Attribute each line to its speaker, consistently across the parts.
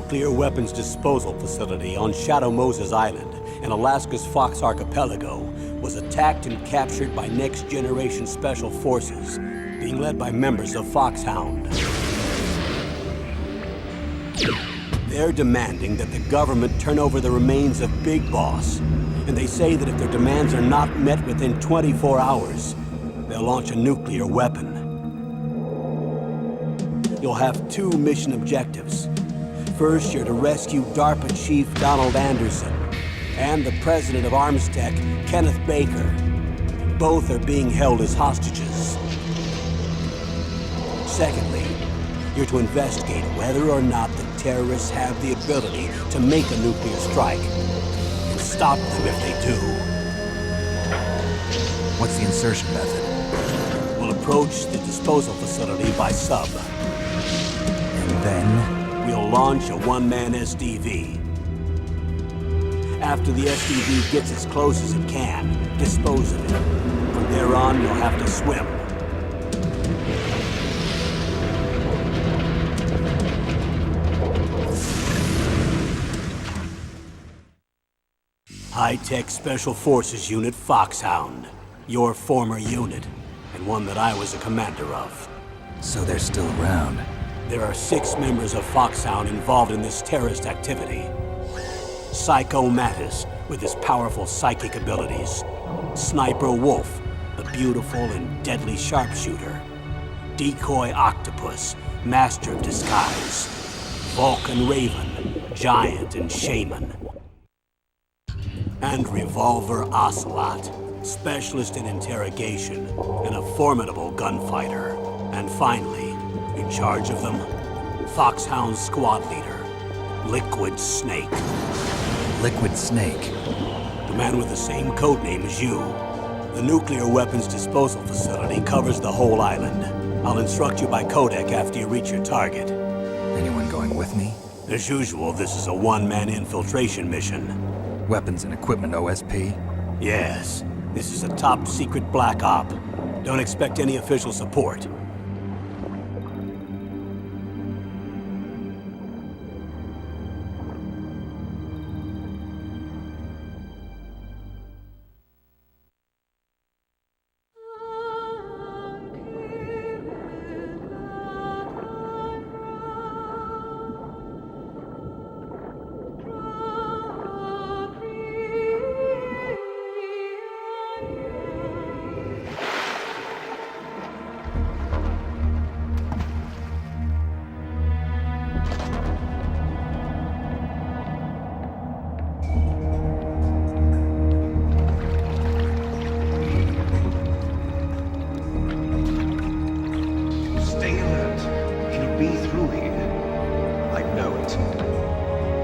Speaker 1: nuclear weapons disposal facility on Shadow Moses Island in Alaska's Fox Archipelago was attacked and captured by next-generation special forces, being led by members of FOX-HOUND. They're demanding that the government turn over the remains of Big Boss, and they say that if their demands are not met within 24 hours, they'll launch a nuclear weapon. You'll have two mission objectives. First, you're to rescue DARPA Chief Donald Anderson and the president of Armstech, Kenneth Baker. Both are being held as hostages. Secondly, you're to investigate whether or not the terrorists have the ability to make a nuclear strike and stop them if they do.
Speaker 2: What's the insertion method?
Speaker 1: We'll approach the disposal facility by sub.
Speaker 2: And then?
Speaker 1: We'll launch a one-man SDV. After the SDV gets as close as it can, dispose of it. From there on, you'll have to swim. High-tech Special Forces Unit FOX-HOUND. Your former unit, and one that I was a commander of.
Speaker 2: So they're still around.
Speaker 1: There are 6 members of FOX-HOUND involved in this terrorist activity. Psycho Mattis, with his powerful psychic abilities. Sniper Wolf, the beautiful and deadly sharpshooter. Decoy Octopus, master of disguise. Vulcan Raven, giant and shaman. And Revolver Ocelot, specialist in interrogation and a formidable gunfighter. And finally, in charge of them, FOX-HOUND squad leader, Liquid Snake.
Speaker 2: Liquid Snake?
Speaker 1: The man with the same codename as you. The nuclear weapons disposal facility covers the whole island. I'll instruct you by codec after you reach your target.
Speaker 2: Anyone going with me?
Speaker 1: As usual, this is a one-man infiltration mission.
Speaker 2: Weapons and equipment OSP?
Speaker 1: Yes. This is a top-secret black op. Don't expect any official support.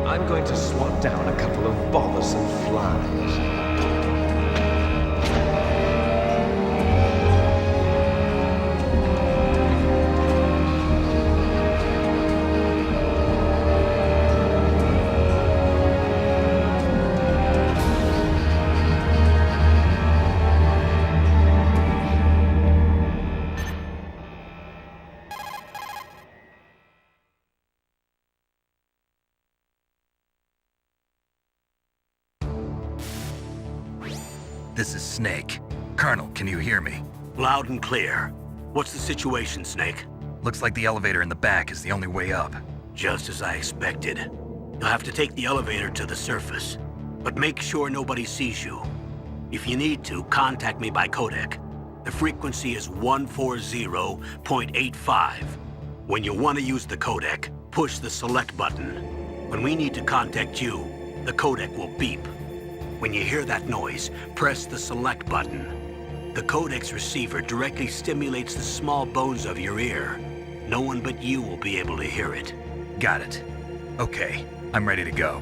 Speaker 3: I'm going to swat down a couple of bothersome flies.
Speaker 2: This is Snake. Colonel, can you hear me?
Speaker 1: Loud and clear. What's the situation, Snake?
Speaker 2: Looks like the elevator in the back is the only way up.
Speaker 1: Just as I expected. You'll have to take the elevator to the surface. But make sure nobody sees you. If you need to, contact me by codec. The frequency is 140.85. When you want to use the codec, push the select button. When we need to contact you, the codec will beep. When you hear that noise, press the select button. The codec's receiver directly stimulates the small bones of your ear. No one but you will be able to hear it.
Speaker 2: Got it. Okay, I'm ready to go.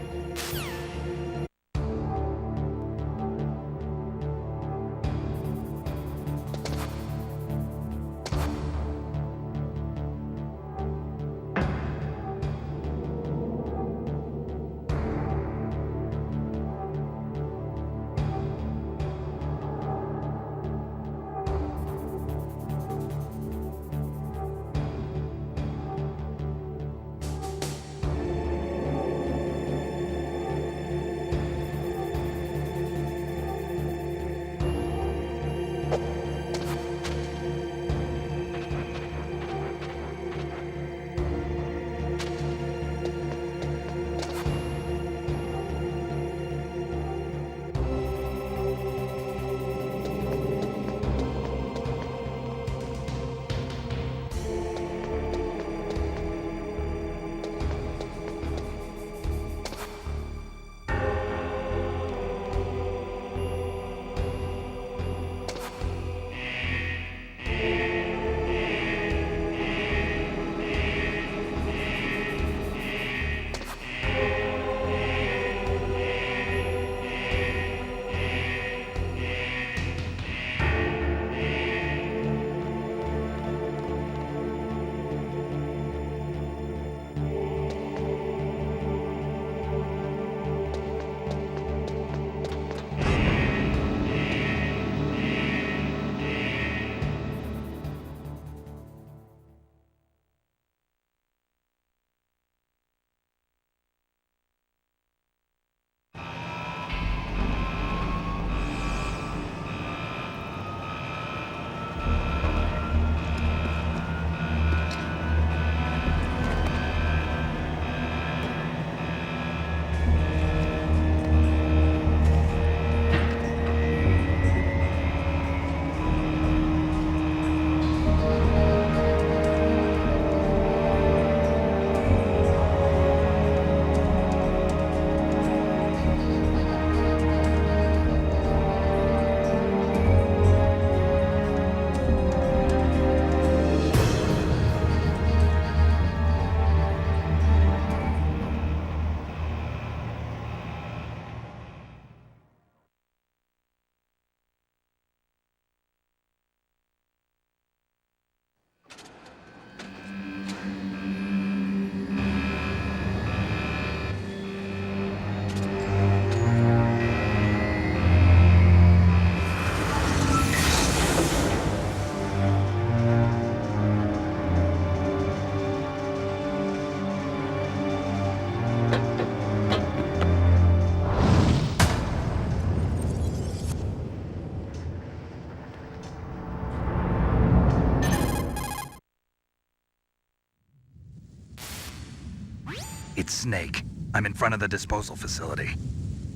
Speaker 2: It's Snake. I'm in front of the disposal facility.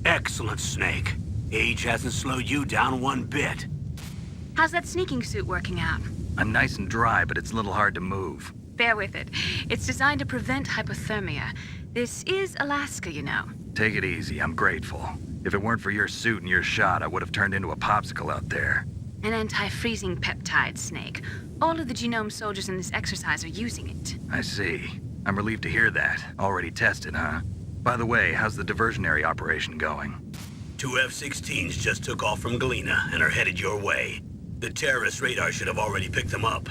Speaker 1: Excellent, Snake. Age hasn't slowed you down one bit.
Speaker 4: How's that sneaking suit working out?
Speaker 2: I'm nice and dry, but it's a little hard to move.
Speaker 4: Bear with it. It's designed to prevent hypothermia. This is Alaska, you know.
Speaker 2: Take it easy, I'm grateful. If it weren't for your suit and your shot, I would have turned into a popsicle out there.
Speaker 4: An anti-freezing peptide, Snake. All of the genome soldiers in this exercise are using it.
Speaker 2: I see. I'm relieved to hear that. Already tested, huh? By the way, how's the diversionary operation going?
Speaker 1: 2 F-16s just took off from Galena and are headed your way. The terrorist radar should have already picked them up.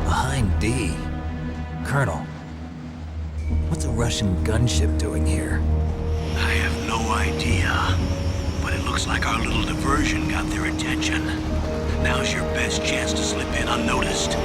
Speaker 2: Behind D. Colonel, what's a Russian gunship doing here?
Speaker 1: I have no idea, but it looks like our little diversion got their attention. Now's your best chance to slip in unnoticed.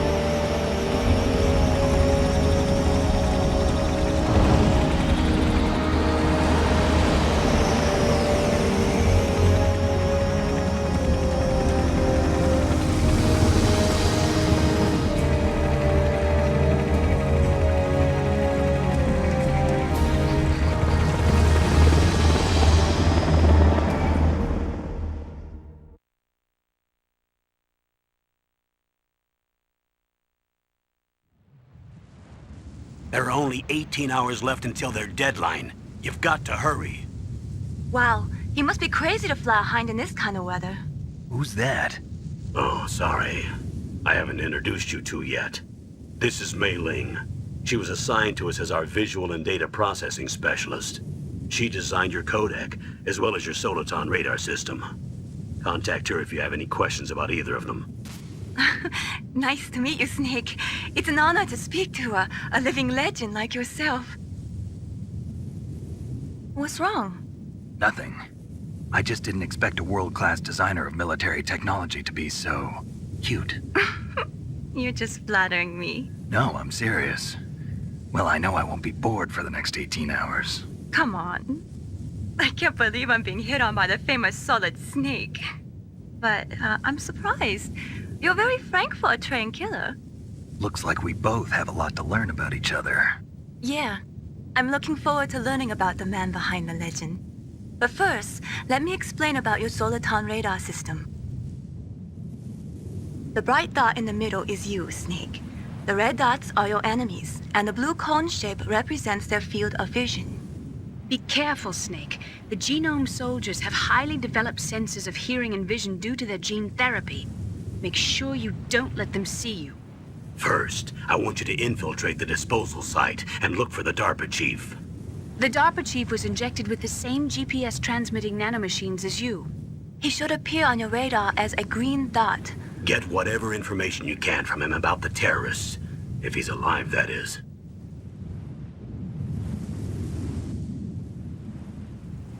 Speaker 1: There are only 18 hours left until their deadline. You've got to hurry.
Speaker 5: Wow, you must be crazy to fly a hind in this kind of weather.
Speaker 2: Who's that?
Speaker 1: Oh, sorry. I haven't introduced you to yet. This is Mei Ling. She was assigned to us as our visual and data processing specialist. She designed your codec, as well as your Soliton radar system. Contact her if you have any questions about either of them.
Speaker 5: Nice to meet you, Snake. It's an honor to speak to a living legend like yourself. What's wrong?
Speaker 2: Nothing. I just didn't expect a world-class designer of military technology to be so cute.
Speaker 5: You're just flattering me.
Speaker 2: No, I'm serious. Well, I know I won't be bored for the next 18 hours.
Speaker 5: Come on. I can't believe I'm being hit on by the famous Solid Snake. But I'm surprised. You're very frank for a trained killer.
Speaker 2: Looks like we both have a lot to learn about each other.
Speaker 5: Yeah. I'm looking forward to learning about the man behind the legend. But first, let me explain about your Soliton radar system. The bright dot in the middle is you, Snake. The red dots are your enemies, and the blue cone shape represents their field of vision.
Speaker 4: Be careful, Snake. The genome soldiers have highly developed senses of hearing and vision due to their gene therapy. Make sure you don't let them see you.
Speaker 1: First, I want you to infiltrate the disposal site and look for the DARPA chief.
Speaker 4: The DARPA chief was injected with the same GPS transmitting nanomachines as you.
Speaker 5: He should appear on your radar as a green dot.
Speaker 1: Get whatever information you can from him about the terrorists. If he's alive, that is.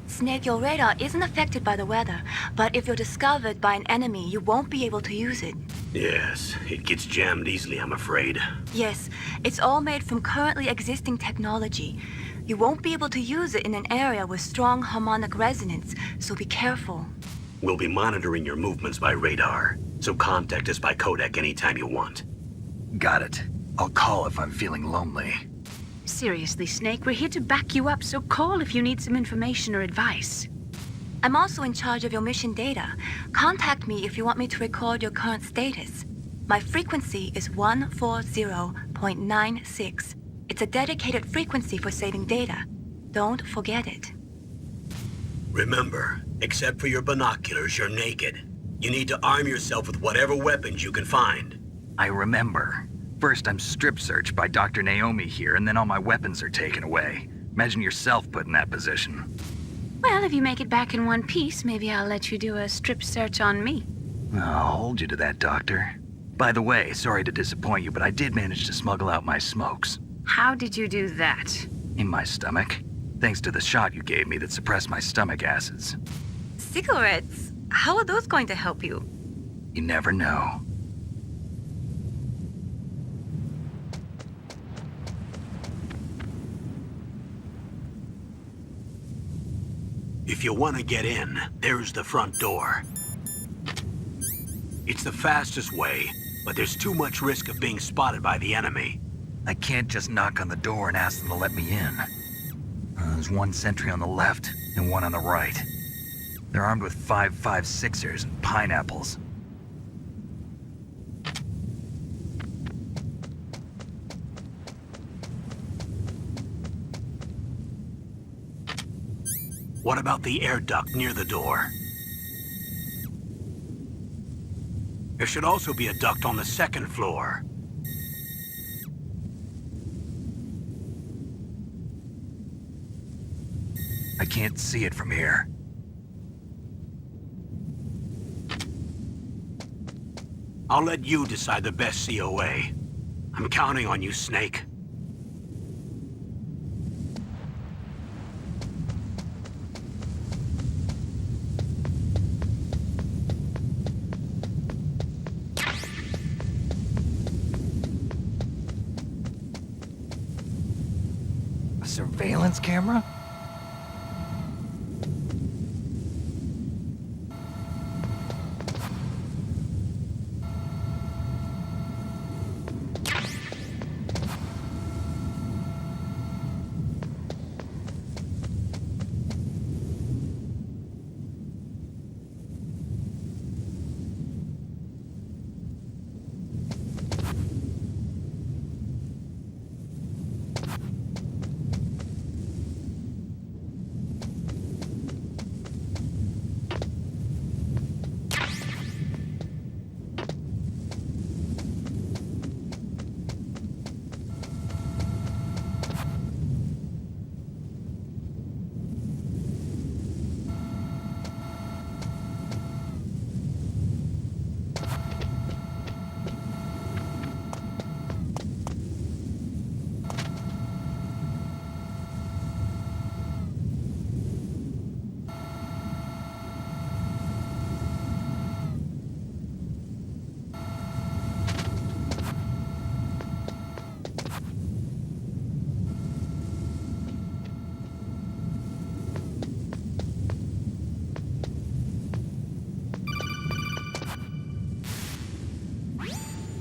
Speaker 5: Snake, your radar isn't affected by the weather, but if you're discovered by an enemy, you won't be able to use it.
Speaker 1: Yes, it gets jammed easily, I'm afraid.
Speaker 5: Yes, it's all made from currently existing technology. You won't be able to use it in an area with strong harmonic resonance, so be careful.
Speaker 1: We'll be monitoring your movements by radar, so contact us by codec anytime you want.
Speaker 2: Got it. I'll call if I'm feeling lonely.
Speaker 4: Seriously, Snake, we're here to back you up, so call if you need some information or advice.
Speaker 5: I'm also in charge of your mission data. Contact me if you want me to record your current status. My frequency is 140.96. It's a dedicated frequency for saving data. Don't forget it.
Speaker 1: Remember, except for your binoculars, you're naked. You need to arm yourself with whatever weapons you can find.
Speaker 2: I remember. First, I'm strip searched by Dr. Naomi here, and then all my weapons are taken away. Imagine yourself put in that position.
Speaker 4: Well, if you make it back in one piece, maybe I'll let you do a strip search on me.
Speaker 2: I'll hold you to that, Doctor. By the way, sorry to disappoint you, but I did manage to smuggle out my smokes.
Speaker 4: How did you do that?
Speaker 2: In my stomach. Thanks to the shot you gave me that suppressed my stomach acids.
Speaker 5: Cigarettes? How are those going to help you?
Speaker 2: You never know.
Speaker 1: If you want to get in, there's the front door. It's the fastest way, but there's too much risk of being spotted by the enemy.
Speaker 2: I can't just knock on the door and ask them to let me in. There's one sentry on the left and one on the right. They're armed with 5.56ers and pineapples.
Speaker 1: What about the air duct near the door? There should also be a duct on the second floor.
Speaker 2: I can't see it from here.
Speaker 1: I'll let you decide the best COA. I'm counting on you, Snake.
Speaker 2: A surveillance camera?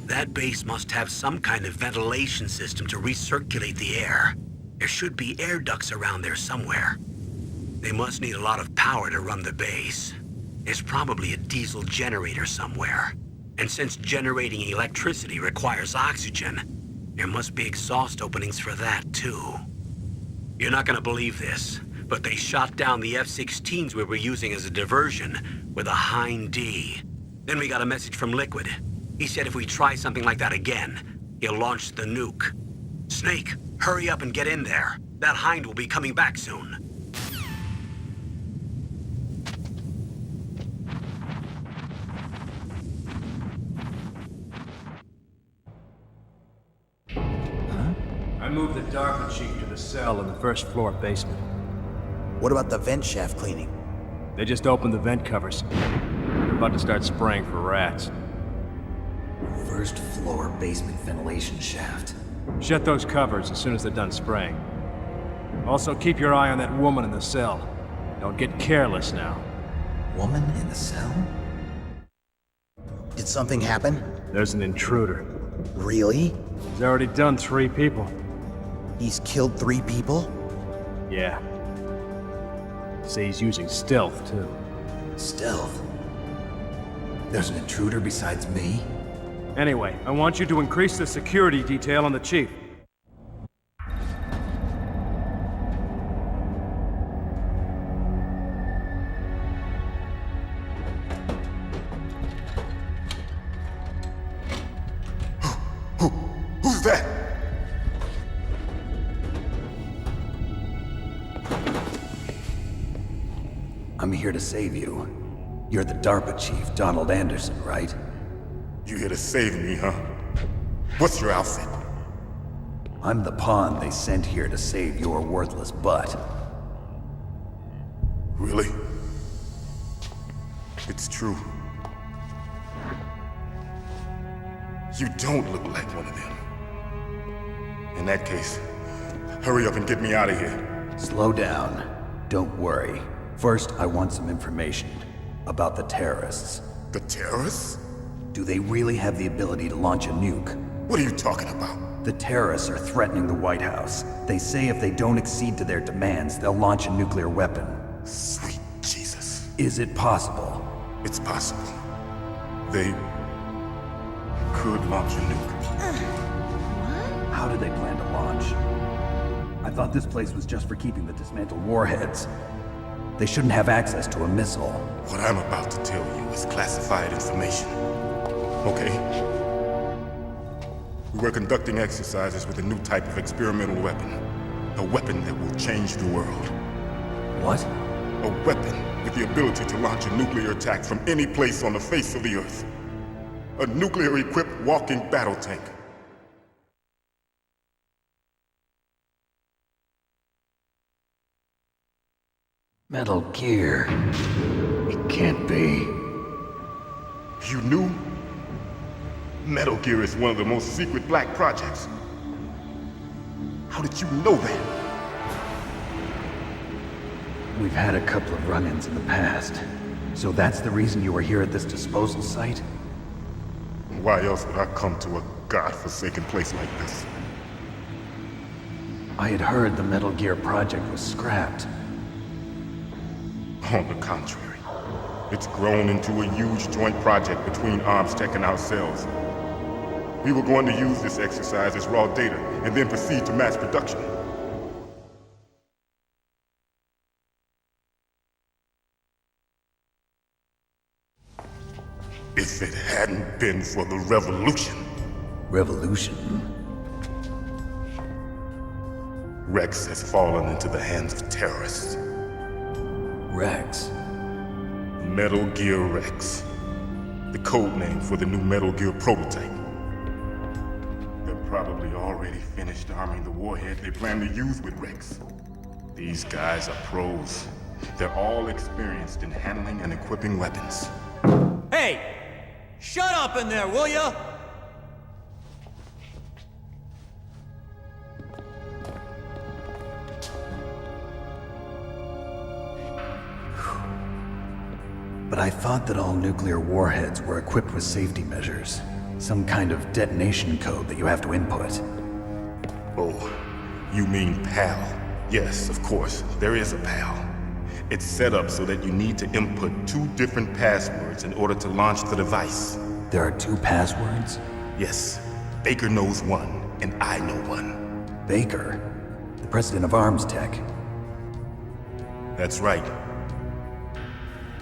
Speaker 1: That base must have some kind of ventilation system to recirculate the air. There should be air ducts around there somewhere. They must need a lot of power to run the base. There's probably a diesel generator somewhere. And since generating electricity requires oxygen, there must be exhaust openings for that too. You're not gonna believe this, but they shot down the F-16s we were using as a diversion with a Hind D. Then we got a message from Liquid. He said if we try something like that again, he'll launch the nuke. Snake, hurry up and get in there. That Hind will be coming back soon.
Speaker 6: I moved the DARPA chief to the cell in the first floor basement.
Speaker 7: What about the vent shaft cleaning?
Speaker 6: They just opened the vent covers. They're about to start spraying for rats.
Speaker 8: First floor basement ventilation shaft.
Speaker 6: Shut those covers as soon as they're done spraying. Also, keep your eye on that woman in the cell. Don't get careless now.
Speaker 8: Woman in the cell?
Speaker 7: Did something happen?
Speaker 6: There's an intruder.
Speaker 7: Really?
Speaker 6: He's already done 3 people.
Speaker 7: He's killed 3 people?
Speaker 6: Yeah. Say he's using stealth, too.
Speaker 8: Stealth? There's an intruder besides me?
Speaker 6: Anyway, I want you to increase the security detail on the chief.
Speaker 9: Who's that?
Speaker 8: I'm here to save you. You're the DARPA chief, Donald Anderson, right?
Speaker 9: You here to save me, huh? What's your outfit?
Speaker 8: I'm the pawn they sent here to save your worthless butt.
Speaker 9: Really? It's true. You don't look like one of them. In that case, hurry up and get me out of here.
Speaker 8: Slow down. Don't worry. First, I want some information about the terrorists.
Speaker 9: The terrorists?
Speaker 8: Do they really have the ability to launch a nuke?
Speaker 9: What are you talking about?
Speaker 8: The terrorists are threatening the White House. They say if they don't accede to their demands, they'll launch a nuclear weapon.
Speaker 9: Sweet Jesus.
Speaker 8: Is it possible?
Speaker 9: It's possible. They could launch a nuke.
Speaker 8: How do they plan to launch? I thought this place was just for keeping the dismantled warheads. They shouldn't have access to a missile.
Speaker 9: What I'm about to tell you is classified information. Okay? We were conducting exercises with a new type of experimental weapon. A weapon that will change the world.
Speaker 8: What?
Speaker 9: A weapon with the ability to launch a nuclear attack from any place on the face of the Earth. A nuclear-equipped walking battle tank.
Speaker 8: Metal Gear. It can't be.
Speaker 9: You knew? Metal Gear is one of the most secret black projects. How did you know that?
Speaker 8: We've had a couple of run-ins in the past. So that's the reason you were here at this disposal site?
Speaker 9: Why else would I come to a godforsaken place like this?
Speaker 8: I had heard the Metal Gear project was scrapped.
Speaker 9: On the contrary, it's grown into a huge joint project between ArmsTech and ourselves. We were going to use this exercise as raw data and then proceed to mass production. If it hadn't been for the revolution.
Speaker 8: Revolution?
Speaker 9: Rex has fallen into the hands of terrorists.
Speaker 8: Rex?
Speaker 9: Metal Gear Rex. The code name for the new Metal Gear prototype. They're probably already finished arming the warhead they plan to use with Rex. These guys are pros. They're all experienced in handling and equipping weapons.
Speaker 10: Hey! Shut up in there, will ya?
Speaker 8: But I thought that all nuclear warheads were equipped with safety measures. Some kind of detonation code that you have to input.
Speaker 9: Oh, you mean PAL? Yes, of course, there is a PAL. It's set up so that you need to input 2 different passwords in order to launch the device.
Speaker 8: There are 2 passwords?
Speaker 9: Yes. Baker knows one, and I know one.
Speaker 8: Baker? The president of ArmsTech?
Speaker 9: That's right.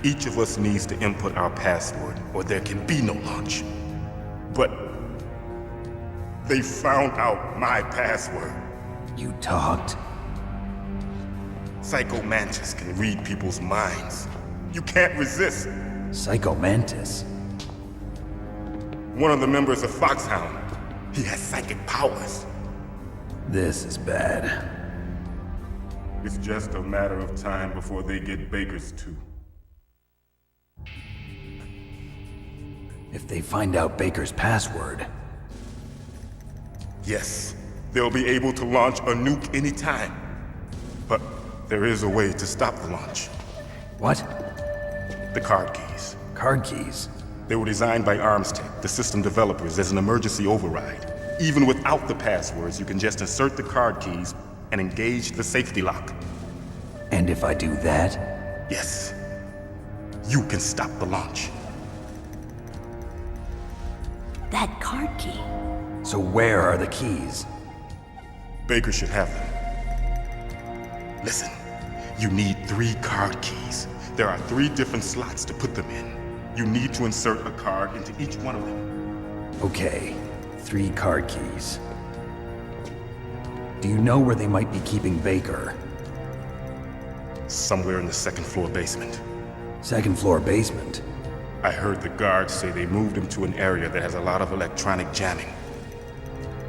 Speaker 9: Each of us needs to input our password, or there can be no launch. But they found out my password.
Speaker 8: You talked?
Speaker 9: Psycho Mantis can read people's minds. You can't resist.
Speaker 8: Psycho Mantis?
Speaker 9: One of the members of FOX-HOUND. He has psychic powers.
Speaker 8: This is bad.
Speaker 9: It's just a matter of time before they get Baker's too.
Speaker 8: If they find out Baker's password...
Speaker 9: Yes, they'll be able to launch a nuke anytime. But there is a way to stop the launch.
Speaker 8: What?
Speaker 9: The card keys.
Speaker 8: Card keys?
Speaker 9: They were designed by ArmsTech, the system developers, as an emergency override. Even without the passwords, you can just insert the card keys and engage the safety lock.
Speaker 8: And if I do that?
Speaker 9: Yes. You can stop the launch.
Speaker 11: That card key.
Speaker 8: So where are the keys?
Speaker 9: Baker should have them. Listen, you need 3 card keys. There are 3 different slots to put them in. You need to insert a card into each one of them.
Speaker 8: Okay, 3 card keys. Do you know where they might be keeping Baker?
Speaker 9: Somewhere in the 2nd floor basement.
Speaker 8: 2nd floor basement?
Speaker 9: I heard the guards say they moved him to an area that has a lot of electronic jamming.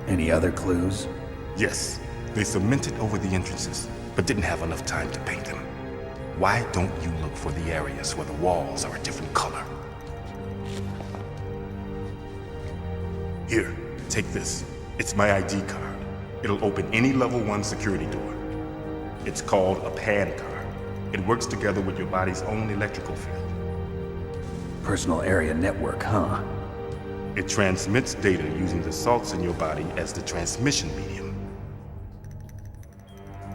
Speaker 8: Any other clues?
Speaker 9: Yes, they cemented over the entrances, but didn't have enough time to paint them. Why don't you look for the areas where the walls are a different color? Here, take this. It's my ID card. It'll open any level 1 security door. It's called a PAN card. It works together with your body's own electrical field.
Speaker 8: Personal area network, huh?
Speaker 9: It transmits data using the salts in your body as the transmission medium.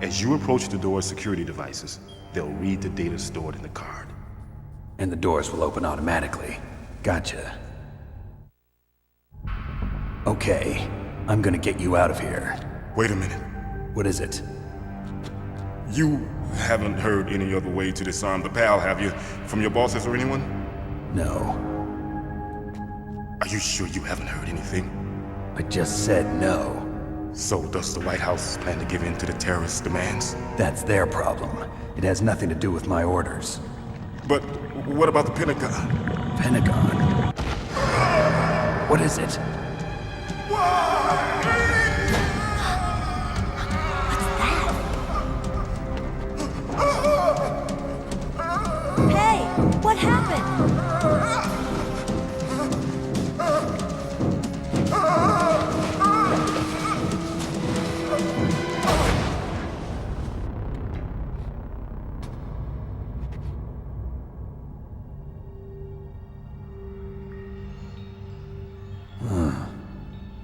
Speaker 9: As you approach the door's security devices, they'll read the data stored in the card.
Speaker 8: And the doors will open automatically. Gotcha. Okay, I'm gonna get you out of here.
Speaker 9: Wait a minute.
Speaker 8: What is it?
Speaker 9: You haven't heard any other way to disarm the PAL, have you? From your bosses or anyone?
Speaker 8: No.
Speaker 9: Are you sure you haven't heard anything?
Speaker 8: I just said no.
Speaker 9: So does the White House plan to give in to the terrorists' demands?
Speaker 8: That's their problem. It has nothing to do with my orders.
Speaker 9: But what about the Pentagon?
Speaker 8: Pentagon? What is it?
Speaker 11: Hey, what happened?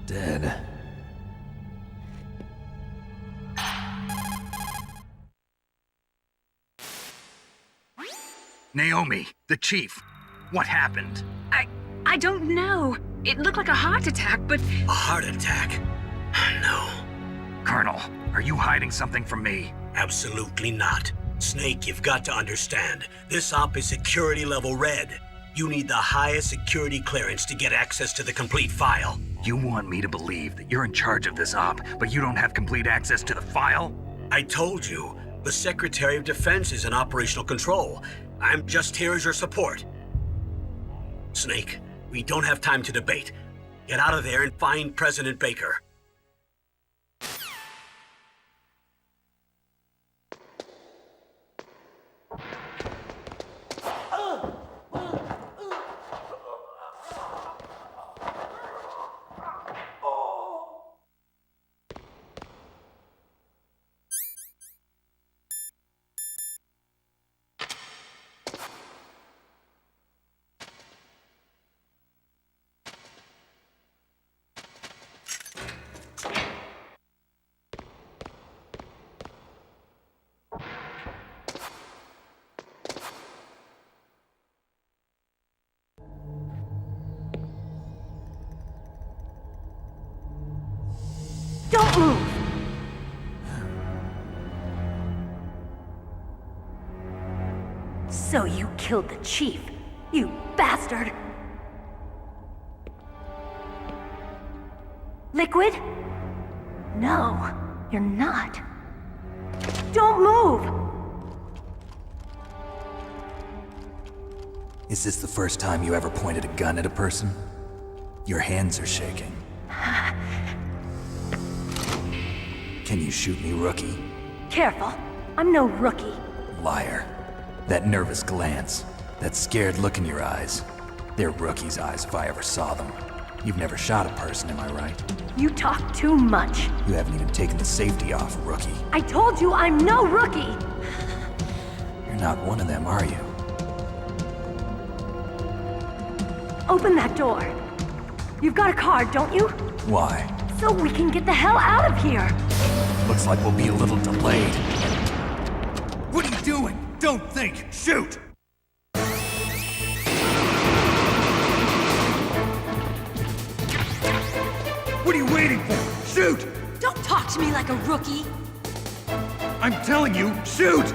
Speaker 8: Dead.
Speaker 2: Naomi, the chief. What happened?
Speaker 4: I don't know. It looked like a heart attack, but...
Speaker 1: A heart attack? No.
Speaker 2: Colonel, are you hiding something from me?
Speaker 1: Absolutely not. Snake, you've got to understand. This op is security level red. You need the highest security clearance to get access to the complete file.
Speaker 2: You want me to believe that you're in charge of this op, but you don't have complete access to the file?
Speaker 1: I told you, the Secretary of Defense is in operational control. I'm just here as your support. Snake, we don't have time to debate. Get out of there and find President Baker.
Speaker 11: Don't move! So you killed the chief, you bastard! Liquid? No, you're not. Don't move!
Speaker 8: Is this the first time you ever pointed a gun at a person? Your hands are shaking. Can you shoot me, rookie?
Speaker 11: Careful, I'm no rookie.
Speaker 8: Liar. That nervous glance, that scared look in your eyes. They're rookie's eyes if I ever saw them. You've never shot a person, am I right?
Speaker 11: You talk too much.
Speaker 8: You haven't even taken the safety off, rookie.
Speaker 11: I told you I'm no rookie!
Speaker 8: You're not one of them, are you?
Speaker 11: Open that door. You've got a card, don't you?
Speaker 8: Why?
Speaker 11: So we can get the hell out of here!
Speaker 8: Looks like we'll be a little delayed.
Speaker 2: What are you doing? Don't think! Shoot! What are you waiting for? Shoot!
Speaker 11: Don't talk to me like a rookie!
Speaker 2: I'm telling you, shoot!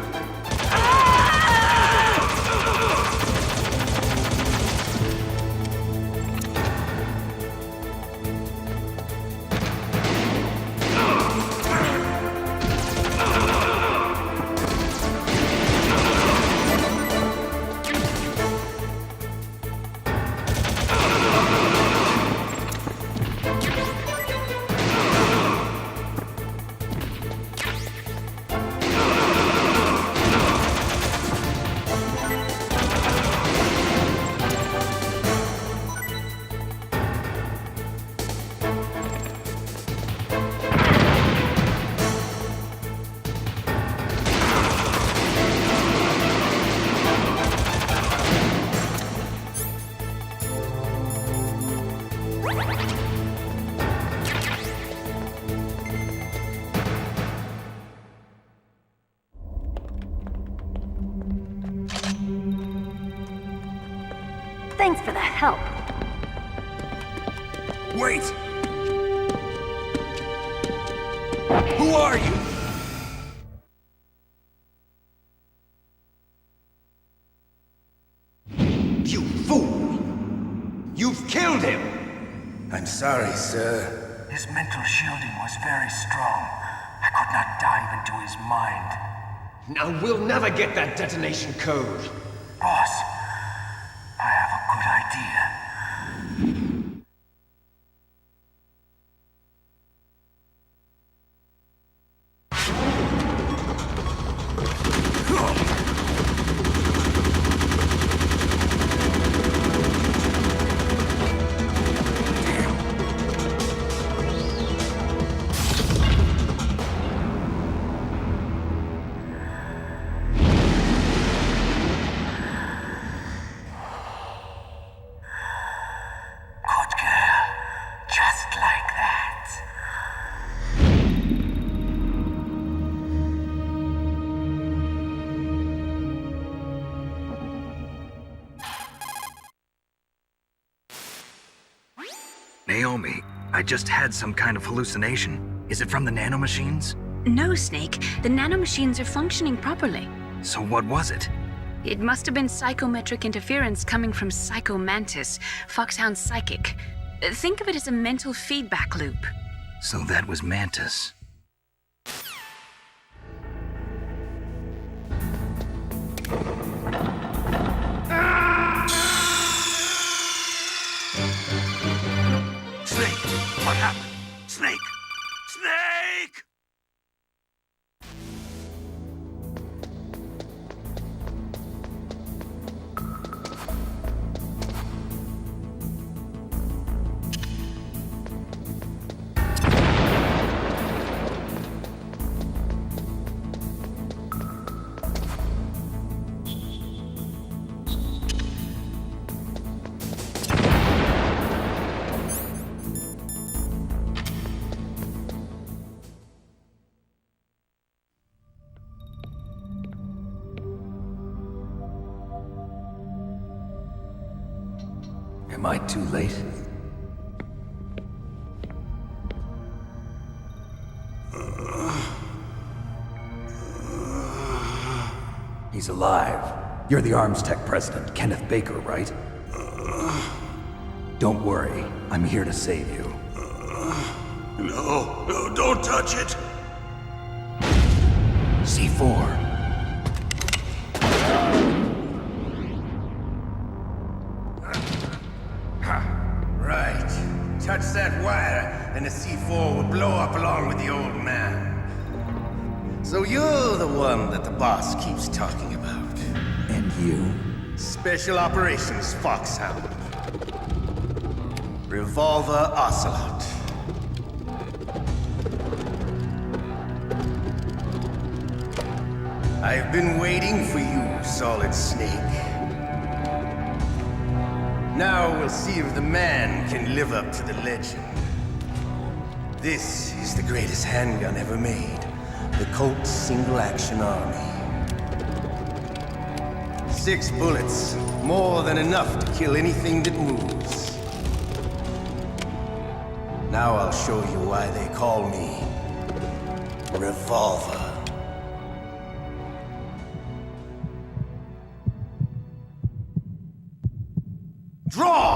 Speaker 11: Thanks for the help.
Speaker 8: Wait! Who are you?
Speaker 3: You fool! You've killed him!
Speaker 12: I'm sorry, sir.
Speaker 13: His mental shielding was very strong. I could not dive into his mind.
Speaker 3: Now we'll never get that detonation code.
Speaker 13: Boss, I have a good idea.
Speaker 2: Naomi, I just had some kind of hallucination. Is it from the nanomachines?
Speaker 4: No, Snake. The nanomachines are functioning properly.
Speaker 2: So what was it?
Speaker 4: It must have been psychometric interference coming from Psycho Mantis, FOX-HOUND psychic. Think of it as a mental feedback loop.
Speaker 2: So that was Mantis.
Speaker 13: Snake! What happened? Snake! Snake!
Speaker 8: Am I too late? He's alive. You're the Arms Tech president, Kenneth Baker, right? Don't worry. I'm here to save you.
Speaker 9: No, don't touch it!
Speaker 8: C4.
Speaker 12: Right. Touch that wire, and the C4 will blow up along with the old man. So you're the one that the boss keeps talking about.
Speaker 8: And you?
Speaker 12: Special Operations FOX-HOUND. Revolver Ocelot. I've been waiting for you, Solid Snake. Now we'll see if the man can live up to the legend. This is the greatest handgun ever made. The Colt Single Action Army. 6 bullets, more than enough to kill anything that moves. Now I'll show you why they call me Revolver. Draw!